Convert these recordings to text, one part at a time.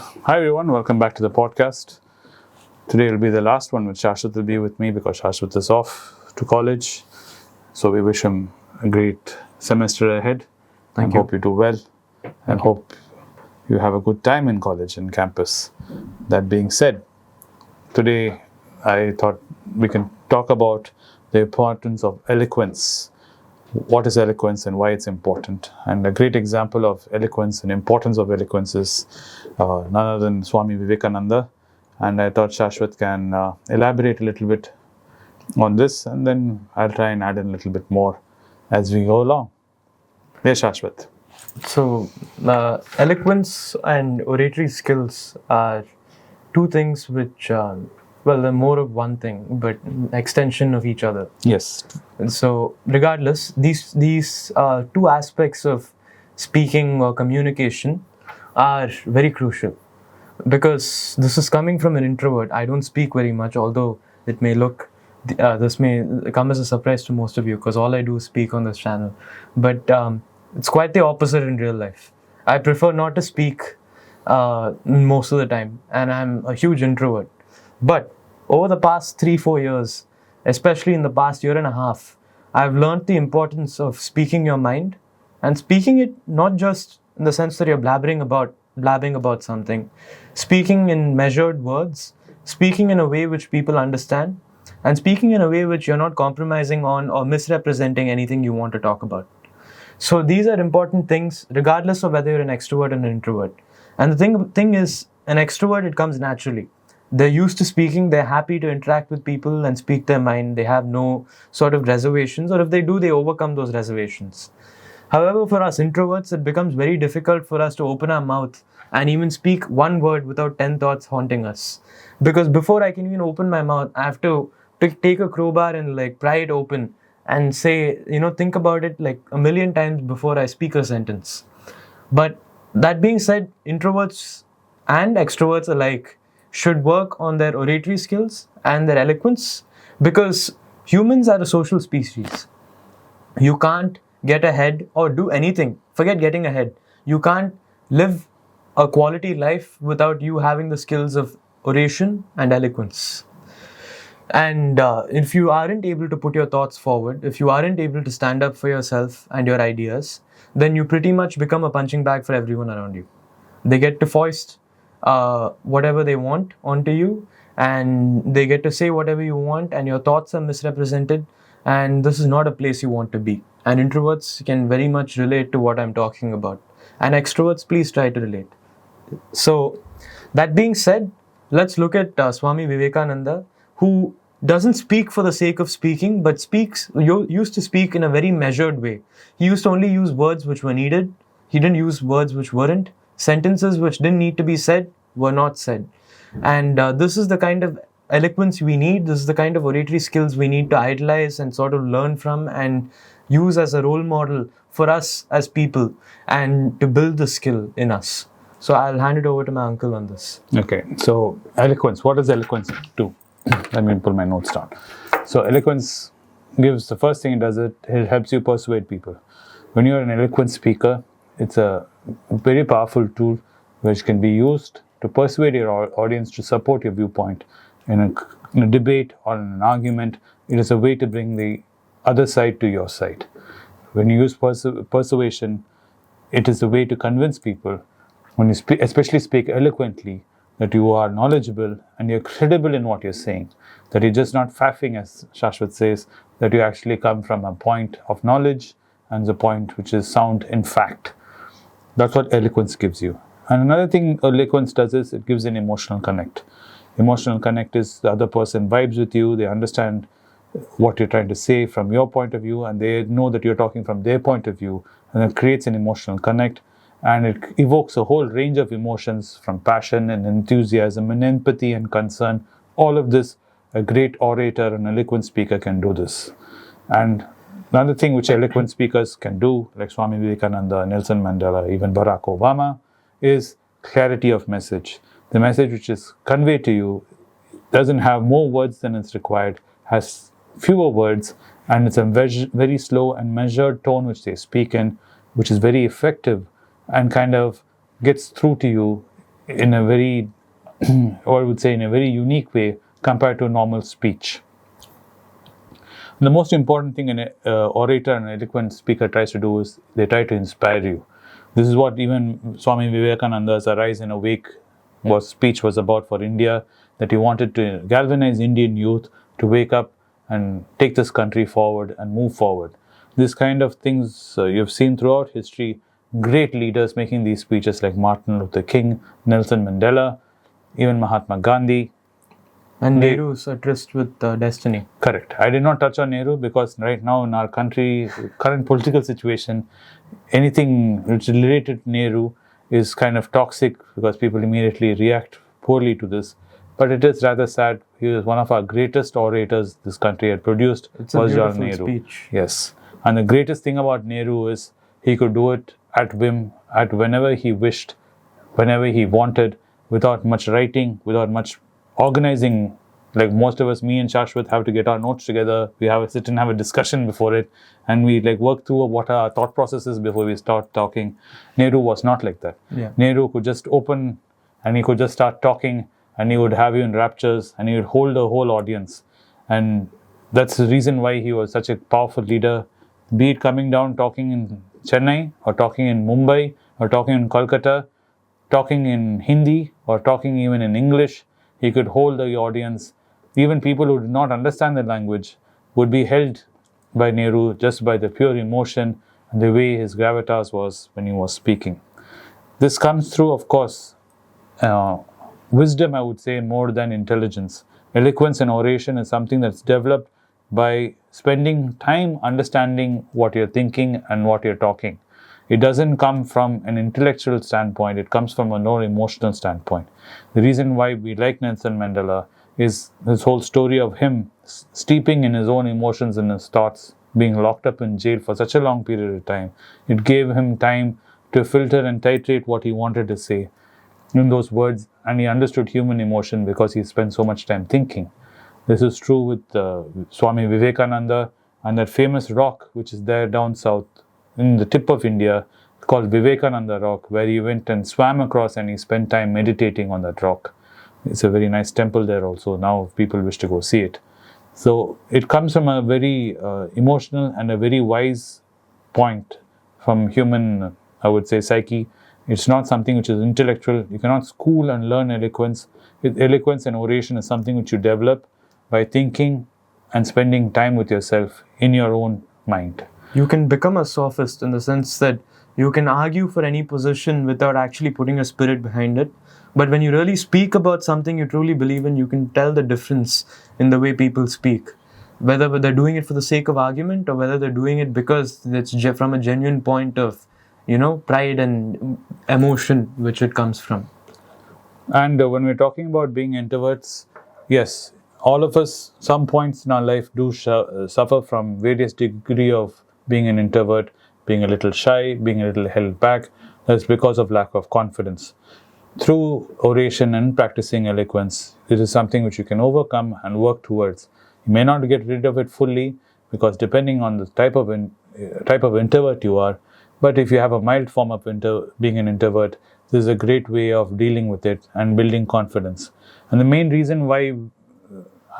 Hi everyone, welcome back to the podcast. Today will be the last one which Shashwat will be with me because Shashwat is off to college. So we wish him a great semester ahead and hope you do well and hope you have a good time in college and campus. That being said, today I thought we can talk about the importance of eloquence. What is eloquence and why it's important? And a great example of eloquence and importance of eloquence is none other than Swami Vivekananda. And I thought Shashwat can elaborate a little bit on this, and then I'll try and add in a little bit more as we go along. Yes, Shashwat. So, eloquence and oratory skills are two things which, they're more of one thing, but extension of each other. Yes. And so, regardless, these two aspects of speaking or communication are very crucial. Because this is coming from an introvert. I don't speak very much, although it may look, this may come as a surprise to most of you, because all I do is speak on this channel. But it's quite the opposite in real life. I prefer not to speak most of the time, and I'm a huge introvert. But over the past 3-4 years, especially in the past year and a half, I've learned the importance of speaking your mind, and speaking it not just in the sense that you're blabbing about something, speaking in measured words, speaking in a way which people understand, and speaking in a way which you're not compromising on or misrepresenting anything you want to talk about. So these are important things regardless of whether you're an extrovert or an introvert. And the thing is, an extrovert, it comes naturally. They're used to speaking, they're happy to interact with people and speak their mind. They have no sort of reservations, or if they do, they overcome those reservations. However, for us introverts, it becomes very difficult for us to open our mouth and even speak one word without 10 thoughts haunting us. Because before I can even open my mouth, I have to take a crowbar and pry it open and say, think about it like a million times before I speak a sentence. But that being said, introverts and extroverts alike should work on their oratory skills and their eloquence, because humans are a social species. You can't get ahead or do anything. Forget getting ahead. You can't live a quality life without you having the skills of oration and eloquence. And if you aren't able to put your thoughts forward, if you aren't able to stand up for yourself and your ideas, then you pretty much become a punching bag for everyone around you. They get to foist whatever they want onto you, and they get to say whatever you want, and your thoughts are misrepresented, and this is not a place you want to be. And introverts can very much relate to what I'm talking about. And extroverts, please try to relate. So, that being said, let's look at Swami Vivekananda, who doesn't speak for the sake of speaking, but used to speak in a very measured way. He used to only use words which were needed. He didn't use words which weren't. Sentences which didn't need to be said were not said. And this is the kind of eloquence we need. This is the kind of oratory skills we need to idolize and sort of learn from and use as a role model for us as people, and to build the skill in us. So I'll hand it over to my uncle on this. Okay, so eloquence. What does eloquence do? Let me pull my notes down. So eloquence gives, the first thing it does, it helps you persuade people. When you're an eloquent speaker, it's a very powerful tool which can be used to persuade your audience to support your viewpoint in a debate or in an argument. It is a way to bring the other side to your side. When you use persuasion, it is a way to convince people, when you especially speak eloquently, that you are knowledgeable and you're credible in what you're saying, that you're just not faffing, as Shashwat says, that you actually come from a point of knowledge and the point which is sound in fact. That's what eloquence gives you. And another thing eloquence does is it gives an emotional connect. Emotional connect is the other person vibes with you, they understand what you're trying to say from your point of view, and they know that you're talking from their point of view, and it creates an emotional connect, and it evokes a whole range of emotions from passion and enthusiasm and empathy and concern. All of this, a great orator and eloquent speaker can do this. And another thing which eloquent speakers can do, like Swami Vivekananda, Nelson Mandela, even Barack Obama, is clarity of message. The message which is conveyed to you doesn't have more words than is required, has fewer words, and it's a very slow and measured tone which they speak in, which is very effective and kind of gets through to you in a very, or I would say in a very unique way compared to normal speech. The most important thing an orator and eloquent speaker tries to do is they try to inspire you. This is what even Swami Vivekananda's Arise and Awake speech was about for India, that he wanted to galvanize Indian youth to wake up and take this country forward and move forward. This kind of things you've seen throughout history, great leaders making these speeches like Martin Luther King, Nelson Mandela, even Mahatma Gandhi. And Nehru's tryst with destiny. Correct. I did not touch on Nehru because right now in our country, current political situation, anything which is related to Nehru is kind of toxic because people immediately react poorly to this. But it is rather sad. He was one of our greatest orators this country had produced. It's a was beautiful Nehru. speech. Yes. And the greatest thing about Nehru is he could do it at whim, at whenever he wished, whenever he wanted, without much writing, without much organizing. Like most of us, me and Shashwat have to get our notes together. We have a sit and have a discussion before it, and we like work through what our thought process is before we start talking. Nehru was not like that. Yeah. Nehru could just open and he could just start talking, and he would have you in raptures, and he would hold the whole audience. And that's the reason why he was such a powerful leader. Be it coming down talking in Chennai, or talking in Mumbai, or talking in Kolkata, talking in Hindi, or talking even in English, he could hold the audience. Even people who did not understand the language would be held by Nehru just by the pure emotion and the way his gravitas was when he was speaking. This comes through, of course, wisdom, I would say, more than intelligence. Eloquence and oration is something that's developed by spending time understanding what you're thinking and what you're talking. It doesn't come from an intellectual standpoint, it comes from a more emotional standpoint. The reason why we like Nelson Mandela is this whole story of him steeping in his own emotions and his thoughts, being locked up in jail for such a long period of time. It gave him time to filter and titrate what he wanted to say in those words, and he understood human emotion because he spent so much time thinking. This is true with Swami Vivekananda and that famous rock which is there down south in the tip of India called Vivekananda Rock, where he went and swam across and he spent time meditating on that rock. It's a very nice temple there also. Now people wish to go see it. So it comes from a very emotional and a very wise point from human, I would say, psyche. It's not something which is intellectual. You cannot school and learn eloquence. Eloquence and oration is something which you develop by thinking and spending time with yourself in your own mind. You can become a sophist in the sense that you can argue for any position without actually putting a spirit behind it. But when you really speak about something you truly believe in, you can tell the difference in the way people speak. Whether they're doing it for the sake of argument or whether they're doing it because it's from a genuine point of, pride and emotion which it comes from. And when we're talking about being introverts, yes, all of us, some points in our life do suffer from various degree of being an introvert, being a little shy, being a little held back. That's because of lack of confidence. Through oration and practicing eloquence, it is something which you can overcome and work towards. You may not get rid of it fully because depending on the type of introvert you are, but if you have a mild form of being an introvert, this is a great way of dealing with it and building confidence. And the main reason why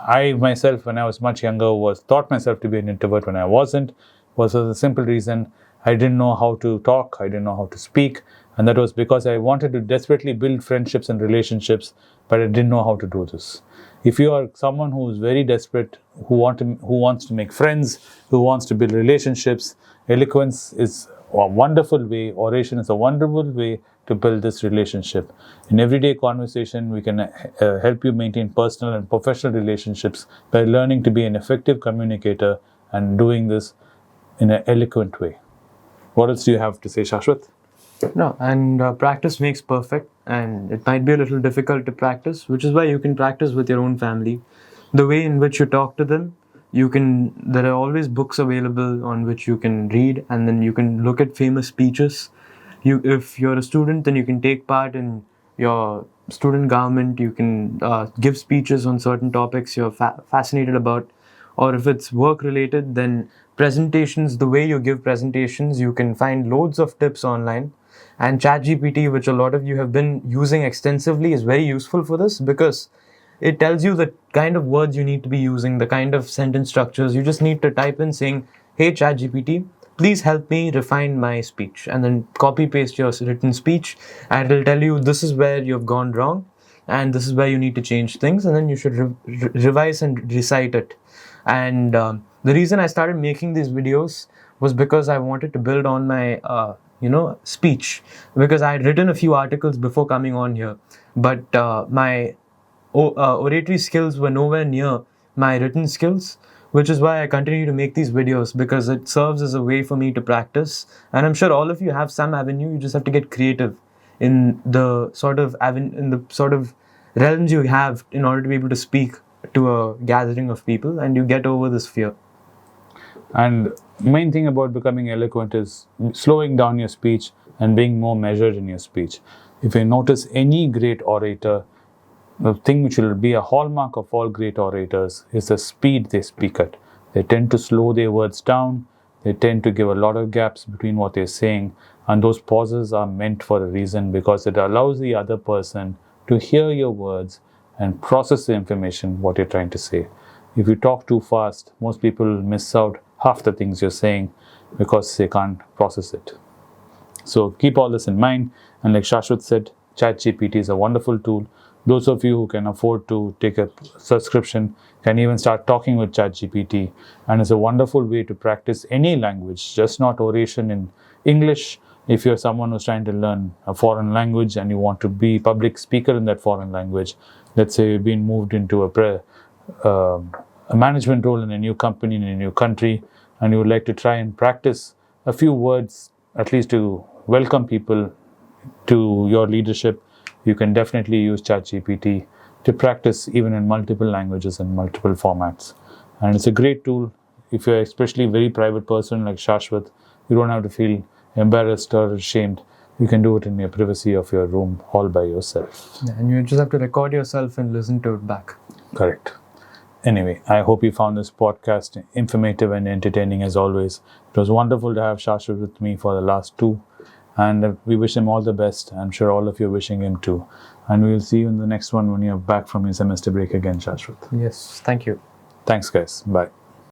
I myself, when I was much younger, thought myself to be an introvert when I wasn't, was for the simple reason I didn't know how to talk, I didn't know how to speak, and that was because I wanted to desperately build friendships and relationships, but I didn't know how to do this. If you are someone who is very desperate, who wants to make friends, who wants to build relationships, eloquence is a wonderful way, oration is a wonderful way to build this relationship. In everyday conversation, we can help you maintain personal and professional relationships by learning to be an effective communicator and doing this in an eloquent way. What else do you have to say, Shashwat? No, and practice makes perfect, and it might be a little difficult to practice, which is why you can practice with your own family. The way in which you talk to them, there are always books available on which you can read, and then you can look at famous speeches. If you're a student, then you can take part in your student government, you can give speeches on certain topics you're fascinated about, or if it's work related, then presentations, the way you give presentations, you can find loads of tips online. And ChatGPT, which a lot of you have been using extensively, is very useful for this because it tells you the kind of words you need to be using, the kind of sentence structures. You just need to type in saying, "Hey ChatGPT, please help me refine my speech," and then copy paste your written speech, and it'll tell you this is where you've gone wrong, and this is where you need to change things, and then you should revise and recite it. And the reason I started making these videos was because I wanted to build on my speech, because I had written a few articles before coming on here, but my oratory skills were nowhere near my written skills, which is why I continue to make these videos, because it serves as a way for me to practice. And I'm sure all of you have some avenue. You just have to get creative in the sort of realms you have in order to be able to speak to a gathering of people, and you get over this fear. And main thing about becoming eloquent is slowing down your speech and being more measured in your speech. If you notice any great orator, the thing which will be a hallmark of all great orators is the speed they speak at. They tend to slow their words down. They tend to give a lot of gaps between what they're saying. And those pauses are meant for a reason, because it allows the other person to hear your words and process the information, what you're trying to say. If you talk too fast, most people miss out half the things you're saying because they can't process it. So keep all this in mind. And like Shashwat said, ChatGPT is a wonderful tool. Those of you who can afford to take a subscription can even start talking with ChatGPT, and it's a wonderful way to practice any language, just not oration in English. If you're someone who's trying to learn a foreign language and you want to be public speaker in that foreign language, let's say you've been moved into a management role in a new company in a new country, and you would like to try and practice a few words, at least to welcome people to your leadership, you can definitely use ChatGPT to practice even in multiple languages and multiple formats. And it's a great tool if you're especially a very private person like Shashwat. You don't have to feel embarrassed or ashamed. You can do it in your privacy of your room all by yourself. Yeah, and you just have to record yourself and listen to it back. Correct. Anyway, I hope you found this podcast informative and entertaining as always. It was wonderful to have Shashwat with me for the last two. And we wish him all the best. I'm sure all of you are wishing him too. And we'll see you in the next one when you're back from your semester break again, Shashwat. Yes, thank you. Thanks, guys. Bye.